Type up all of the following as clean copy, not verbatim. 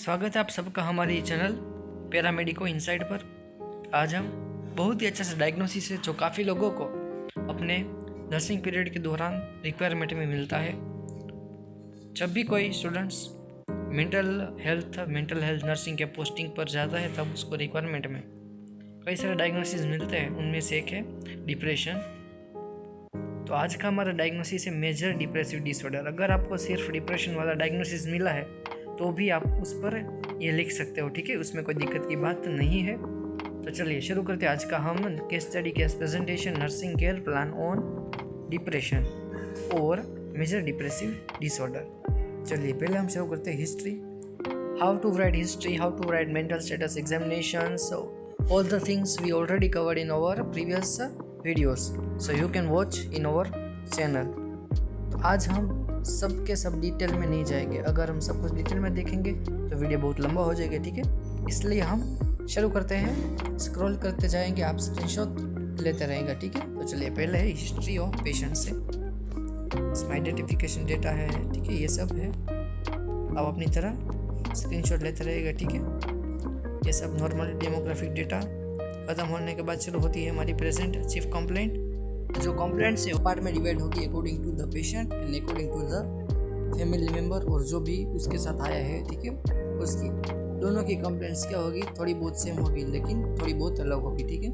स्वागत है आप सबका हमारे चैनल पैरामेडिको इनसाइड पर। आज हम बहुत ही अच्छा सा डायग्नोसिस है जो काफ़ी लोगों को अपने नर्सिंग पीरियड के दौरान रिक्वायरमेंट में मिलता है। जब भी कोई स्टूडेंट्स मेंटल हेल्थ नर्सिंग के पोस्टिंग पर जाता है तब उसको रिक्वायरमेंट में कई सारे डायग्नोसिस मिलते हैं। उनमें से एक है डिप्रेशन। तो आज का हमारा डायग्नोसिस है मेजर डिप्रेसिव डिसऑर्डर। अगर आपको सिर्फ डिप्रेशन वाला डायग्नोसिस मिला है तो भी आप उस पर ये लिख सकते हो, ठीक है, उसमें कोई दिक्कत की बात नहीं है। तो चलिए शुरू करते हैं आज का हम case study case presentation nursing care plan on depression और मेजर डिप्रेसिव डिसऑर्डर। चलिए पहले हम शुरू करते हैं history. How to write history, how to write mental status examinations, all the things we already covered in our previous videos, so you can watch in our channel। तो आज हम सब के सब डिटेल में नहीं जाएंगे। अगर हम सब कुछ डिटेल में देखेंगे तो वीडियो बहुत लंबा हो जाएगा, ठीक है। इसलिए हम शुरू करते हैं, स्क्रॉल करते जाएंगे, आप स्क्रीनशॉट लेते रहेंगे, ठीक है। तो चलिए पहले है हिस्ट्री ऑफ पेशेंट से, इसमें आइडेंटिफिकेशन डेटा है, ठीक है, ये सब है। आप अपनी तरह स्क्रीनशॉट लेते रहेगा, ठीक है। ये सब नॉर्मल डेमोग्राफिक डेटा खत्म होने के बाद शुरू होती है हमारी प्रेजेंट चीफ कंप्लेंट। जो कंप्लेंट्स है पार्ट में डिवाइड होगी according to the patient and according to the family member और जो भी उसके साथ आया है, ठीक है, उसकी दोनों की कंप्लेंट्स क्या होगी, थोड़ी बहुत सेम होगी लेकिन थोड़ी बहुत अलग होगी, ठीक है।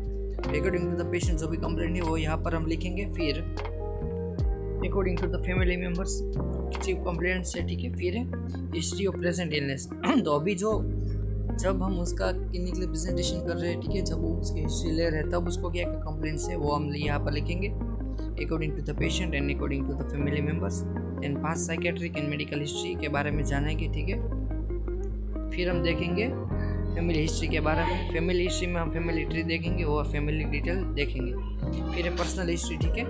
अकॉर्डिंग टू द पेशेंट जो भी कंप्लेंट है वो यहाँ पर हम लिखेंगे। फिर according to the family members chief complaints है, ठीक है। फिर हिस्ट्री ऑफ प्रेजेंट इलनेस। तो अभी जब हम उसका क्लिनिकल प्रेजेंटेशन कर रहे हैं, ठीक है, जब वो उसकी हिस्ट्री ले रहे हैं तब उसको क्या क्या कंप्लेंट्स है वो हम यहाँ पर लिखेंगे according to the patient and according to the family members and past psychiatric and medical history के बारे में जानेंगे, ठीक है। फिर हम देखेंगे फैमिली हिस्ट्री के बारे में। फैमिली हिस्ट्री में हम फैमिली ट्री देखेंगे और फैमिली डिटेल देखेंगे। फिर है पर्सनल हिस्ट्री, ठीक है।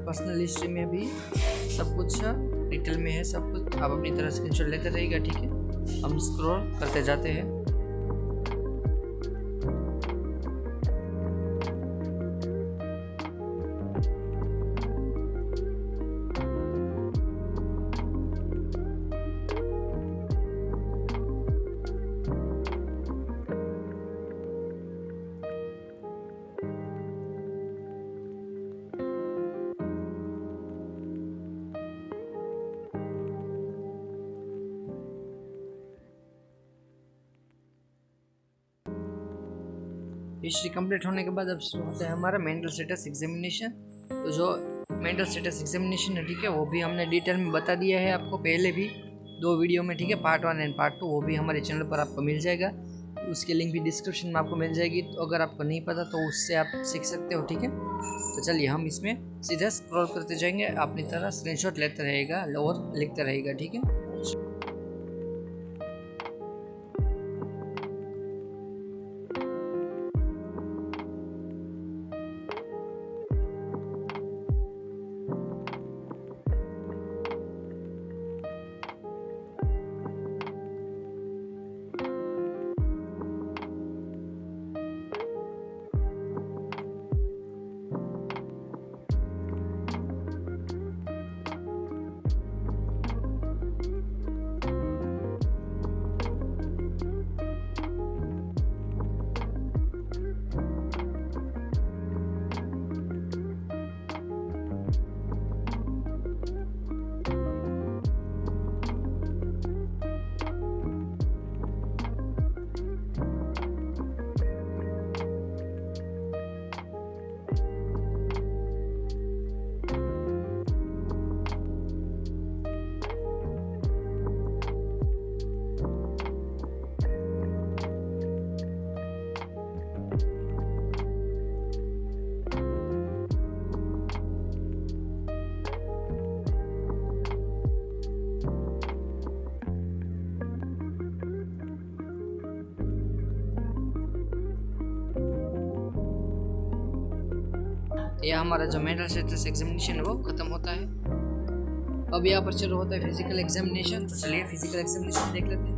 पर्सनल हिस्ट्री में भी सब कुछ डिटेल में है, सब कुछ आप अपनी तरह स्क्रीनशॉट लेते रहेगा, ठीक है। हम स्क्रॉल करते जाते हैं। हिस्ट्री कंप्लीट होने के बाद अब शुरू होता है हमारा मेंटल स्टेटस एग्जामिनेशन। तो जो मेंटल स्टेटस एग्जामिनेशन है, ठीक है, वो भी हमने डिटेल में बता दिया है आपको पहले भी 2 वीडियो में, ठीक है, पार्ट 1 एंड पार्ट 2। वो भी हमारे चैनल पर आपको मिल जाएगा, उसकी लिंक भी डिस्क्रिप्शन में आपको मिल जाएगी। तो अगर आपको नहीं पता तो उससे आप सीख सकते हो, ठीक है। तो चलिए हम इसमें सीधा स्क्रॉल करते जाएंगे, अपनी तरह स्क्रीनशॉट लेते रहेगा और लिखते रहेगा, ठीक है। यह हमारा जो मेंटल स्टेटस एग्जामिनेशन है वो खत्म होता है। अब यहाँ पर शुरू होता है फिजिकल एग्जामिनेशन। तो चलिए फिजिकल एग्जामिनेशन देख लेते हैं।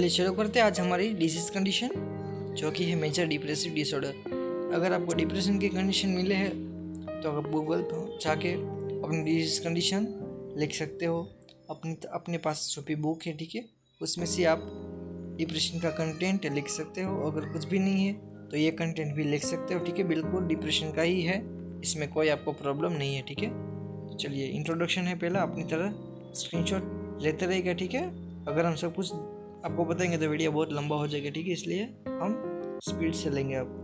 चलिए शुरू करते हैं आज हमारी डिजीज कंडीशन, जो कि है मेजर डिप्रेसिव डिसऑर्डर। अगर आपको डिप्रेशन की कंडीशन मिले हैं तो आप गूगल पर जाके अपनी डिजीज कंडीशन लिख सकते हो। अपने पास जो भी बुक है, ठीक है, उसमें से आप डिप्रेशन का कंटेंट लिख सकते हो। अगर कुछ भी नहीं है तो ये कंटेंट भी लिख सकते हो, ठीक है। बिल्कुल डिप्रेशन का ही है, इसमें कोई आपको प्रॉब्लम नहीं है, ठीक है। तो चलिए इंट्रोडक्शन है पहला, अपनी तरह स्क्रीनशॉट लेते रहेगा, ठीक है। अगर हम सब कुछ आपको बताएंगे तो वीडियो बहुत लंबा हो जाएगा, ठीक है, इसलिए हम स्पीड से लेंगे अब।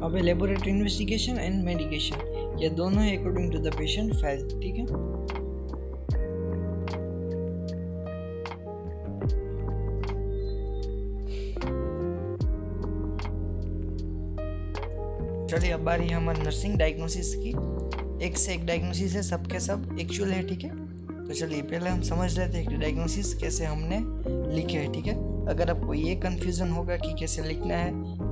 अब लेबोरेटरी इन्वेस्टिगेशन एंड मेडिकेशन, ये दोनों है according to the patient file, ठीक है। चलिए अब बारी है हमारी नर्सिंग डायग्नोसिस की। एक से एक डायग्नोसिस है, सबके सब एक्चुअल है, ठीक है। तो चलिए पहले हम समझ लेते हैं कि डायग्नोसिस कैसे हमने लिखे है, ठीक है। अगर आपको ये कन्फ्यूज़न होगा कि कैसे लिखना है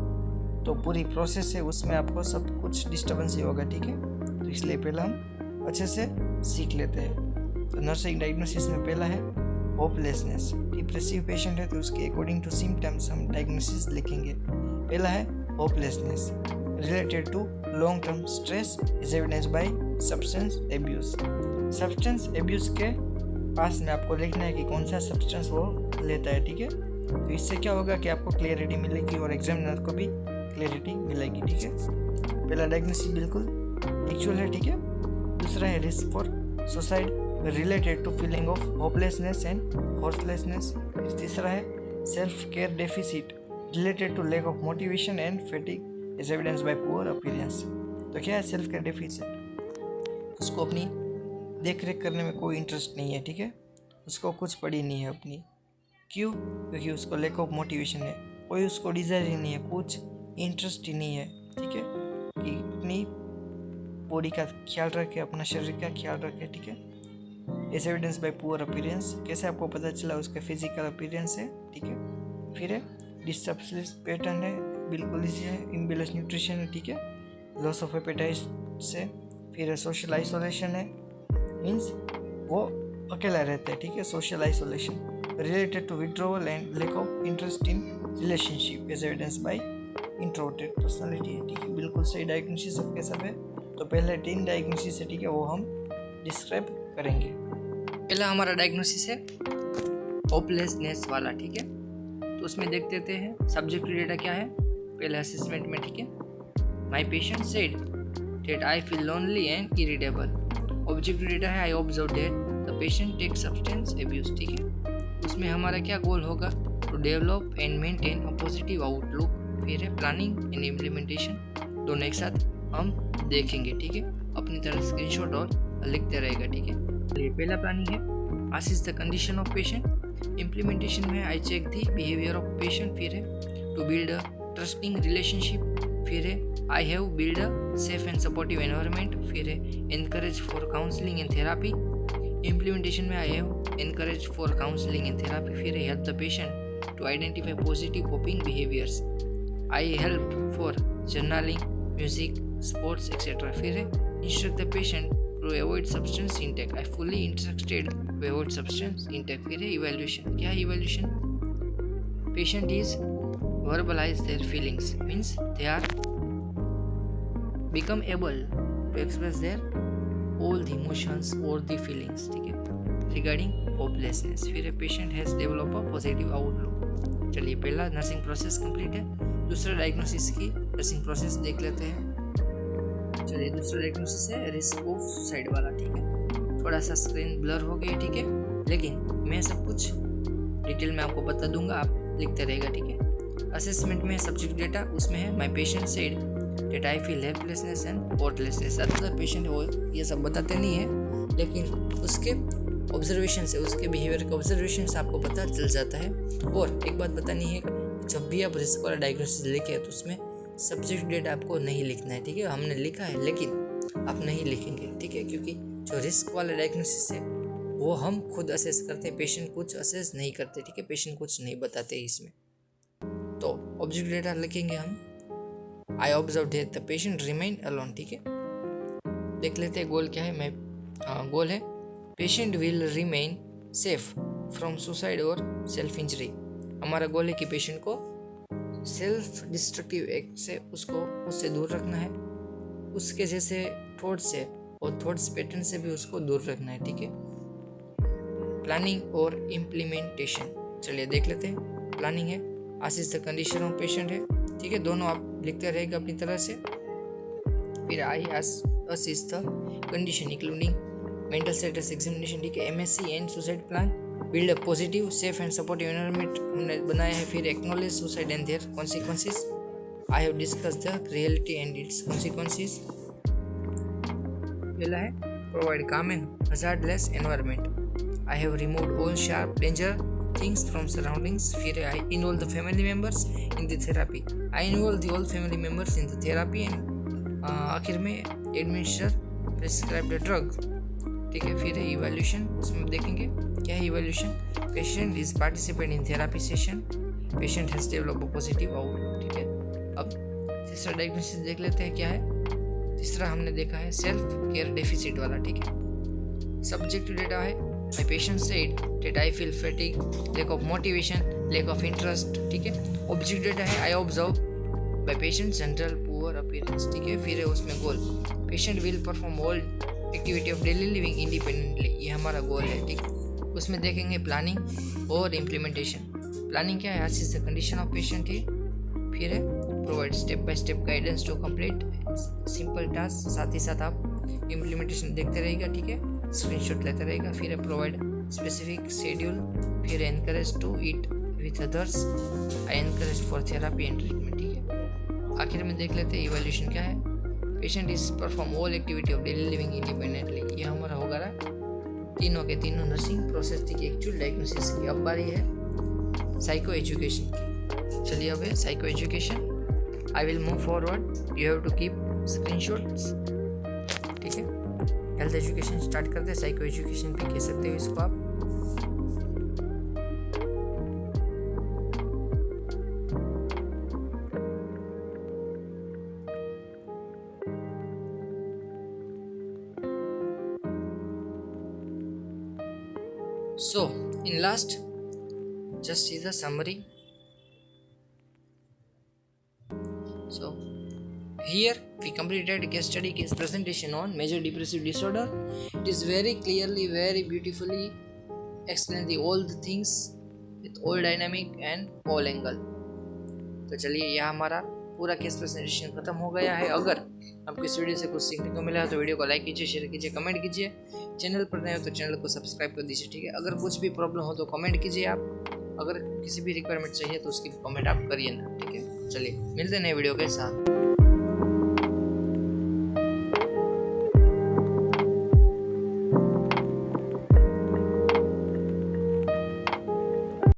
तो पूरी प्रोसेस है, उसमें आपको सब कुछ डिस्टर्बेंस ही होगा, ठीक है। तो इसलिए पहले हम अच्छे से सीख लेते हैं। तो नर्सिंग डायग्नोसिस में पहला है होपलेसनेस। डिप्रेसिव पेशेंट है तो उसके अकॉर्डिंग टू सिम्टम्स हम डायग्नोसिस लिखेंगे। पहला है hopelessness related to long term stress is evidence by substance abuse. Substance abuse के पास में आपको लिखना है कि कौन सा सब्सटेंस वो लेता है, ठीक है। तो इससे क्या होगा कि आपको क्लियरिटी मिलेगी और एग्जामिनर को भी क्लियरिटी मिलेगी, ठीक है। पहला डायग्नोसिस बिल्कुल एक्चुअल है, ठीक है। दूसरा है risk for suicide related to feeling of hopelessness and helplessness. तीसरा है self care deficit related to lack of motivation and fatigue is evidence by poor appearance. तो क्या है सेल्फ केयर डेफिसिट? उसको अपनी देख रेख करने में कोई इंटरेस्ट नहीं है, ठीक है। उसको कुछ पड़ी नहीं है अपनी। क्यों? क्योंकि उसको लैक ऑफ मोटिवेशन है, कोई उसको डिज़ायर ही नहीं है, कुछ इंटरेस्ट ही नहीं है, ठीक है, कि अपनी बॉडी का ख्याल रखे, अपना शरीर का ख्याल रखे, ठीक है। As evidence by poor appearance, कैसे आपको पता चला उसका फिजिकल अपीयरेंस है, ठीक है। फिर है डिस्टर्ब स्लीप पैटर्न है, बिल्कुल इजी है। इम्बैलेंस न्यूट्रिशन है, ठीक है। लॉस ऑफ एपेटाइट से। फिर है सोशल आइसोलेशन है, मीन्स वो अकेला रहता है, ठीक है, social isolation related to withdrawal and lack of interest in relationship as evidence by introverted personality है, ठीक है। बिल्कुल सही डायग्नोसिस सबके सब है। तो पहले 3 डायग्नोसिस है, ठीक है, वो हम डिस्क्राइब करेंगे। पहला हमारा डायग्नोसिस है होपलेसनेस वाला, ठीक है। तो उसमें देख देते हैं सब्जेक्टिव डेटा क्या है पहले असेसमेंट में, ठीक है। My patient said that I feel lonely and irritable. Objective data है I observe that the patient take substance abuse, ठीक है। उसमें हमारा क्या गोल होगा? To develop and maintain a positive outlook. फिर है प्लानिंग एंड इम्प्लीमेंटेशन, दोनों एक साथ हम देखेंगे, ठीक है। अपनी तरह स्क्रीनशॉट और लिखते रहेगा, ठीक है। ये पहला प्लानिंग है assess the condition of patient. Implementation में I check the behaviour of patient. फिर है to build a trusting relationship. फिर है I have build a safe and supportive environment. फिर है encourage for counselling and therapy. Implementation में I have encourage for counselling and therapy. फिर है help the patient to identify positive coping behaviours. I help for journaling, music, sports, etc. फिर है instruct the patient to avoid substance intake. I fully instructed to avoid substance intake. फिर है evaluation. क्या है evaluation? Patient is verbalize their feelings, means they are become able to express their all the emotions or the feelings, ठीक है। Regarding hopelessness. फिर है patient has develop a positive outlook. चलिए पहला नर्सिंग प्रोसेस कंप्लीट है। दूसरा diagnosis की nursing process देख लेते हैं। चलिए दूसरा डायग्नोसिस है रिस्क ऑफ सुसाइड वाला, ठीक है। थोड़ा सा स्क्रीन ब्लर हो गई, ठीक है, लेकिन मैं सब कुछ डिटेल में आपको बता दूंगा, आप लिखते रहेगा, ठीक है। असेसमेंट में सब्जेक्ट डेटा उसमें है my patient said that I feel helplessness and worthlessness. ज़्यादातर पेशेंट वो ये सब बताते नहीं है, लेकिन उसके ऑब्जर्वेशन से, उसके बिहेवियर के ऑब्जर्वेशन से आपको पता चल जाता है। और एक बात बतानी है, जब भी आप रिस्क वाला डायग्नोसिस लिखे तो उसमें सब्जेक्ट डेटा आपको नहीं लिखना है, ठीक है। हमने लिखा है लेकिन आप नहीं लिखेंगे, ठीक है, क्योंकि जो रिस्क वाला डायग्नोसिस है वो हम खुद असेस करते हैं, पेशेंट कुछ असेस नहीं करते, ठीक है, पेशेंट कुछ नहीं बताते इसमें। तो ऑब्जेक्ट डेटा लिखेंगे हम। आई observe that the patient remain alone, ठीक है। देख लेते हैं गोल क्या है। मैं गोल है patient will remain safe from suicide और सेल्फ इंजरी। हमारा गोल है कि पेशेंट को सेल्फ डिस्ट्रक्टिव एक्ट से उससे दूर रखना है, उसके जैसे थॉट्स से और थॉट्स पैटर्न से भी उसको दूर रखना है, ठीक है। प्लानिंग और इम्प्लीमेंटेशन, चलिए देख लेते हैं। प्लानिंग है assist the condition of patient है, ठीक है, दोनों आप लिखते रहेगा अपनी तरह से। फिर I assist the condition including mental status examination, ठीक है। MSC and suicide plan, build a positive safe and supportive environment हमने बनाया है। फिर acknowledge suicide and their consequences, I have discussed the reality and its consequences. पहला है provide calm and hazardless environment, I have removed all sharp danger things from surroundings. फिर I involve the family members in the therapy, I involve the all family members in the therapy and आखिर में administer prescribed drug, ठीक है। फिर है evaluation, उसमें देखेंगे क्या है evaluation। patient is participant in therapy session, patient has developed a positive outlook, ठीक है। अब तीसरा डायग्नोसिस देख लेते हैं क्या है। तीसरा हमने देखा है सेल्फ केयर डेफिसिट वाला, ठीक है। सब्जेक्ट डेटा है my patient said that I feel fatigue, lack of motivation, lack of interest, ठीक है। ऑब्जेक्ट डेटा है I observe my patient general poor appearance, ठीक है। फिर है उसमें गोल patient will perform all activity of daily living independently, ये हमारा गोल है, ठीक। उसमें देखेंगे प्लानिंग और इम्प्लीमेंटेशन। प्लानिंग क्या है assist the condition of patient है। फिर है provide step by step guidance to complete simple task, साथ ही साथ आप इम्प्लीमेंटेशन देखते रहेगा, ठीक है, स्क्रीनशॉट लेते रहेगा। फिर है प्रोवाइड स्पेसिफिक शेड्यूल, फिर encourage to eat with others, I encourage for therapy and treatment, ठीक है। आखिर में देख लेते हैं इवैल्यूएशन क्या है। Patient is perform all activity of daily living independently, ये हमारा होगा तीनों के तीनों नर्सिंग प्रोसेस, ठीक है, एक्चुअल डायग्नोसिस की। अब बारी है साइको एजुकेशन की। चलिए अब है psycho education. I will move forward, you have to keep screenshots, ठीक है। हेल्थ एजुकेशन स्टार्ट करते हैं, साइको एजुकेशन भी कह सकते हो इसको आप। So in last, just see the summary. So here we completed a case study, case presentation on major depressive disorder. It is very clearly, very beautifully explain all the things with all dynamic and all angle. तो चलिए यह हमारा पूरा case presentation खत्म हो गया है। अगर आपको इस वीडियो से कुछ सीखने को मिला है तो वीडियो को लाइक कीजिए, शेयर कीजिए, कमेंट कीजिए। चैनल पर नए हो तो चैनल को सब्सक्राइब कर दीजिए, ठीक है। अगर कुछ भी प्रॉब्लम हो तो कमेंट कीजिए आप। अगर किसी भी रिक्वायरमेंट चाहिए तो उसकी कमेंट आप करिए ना, ठीक है। चलिए मिलते हैं नए वीडियो के साथ।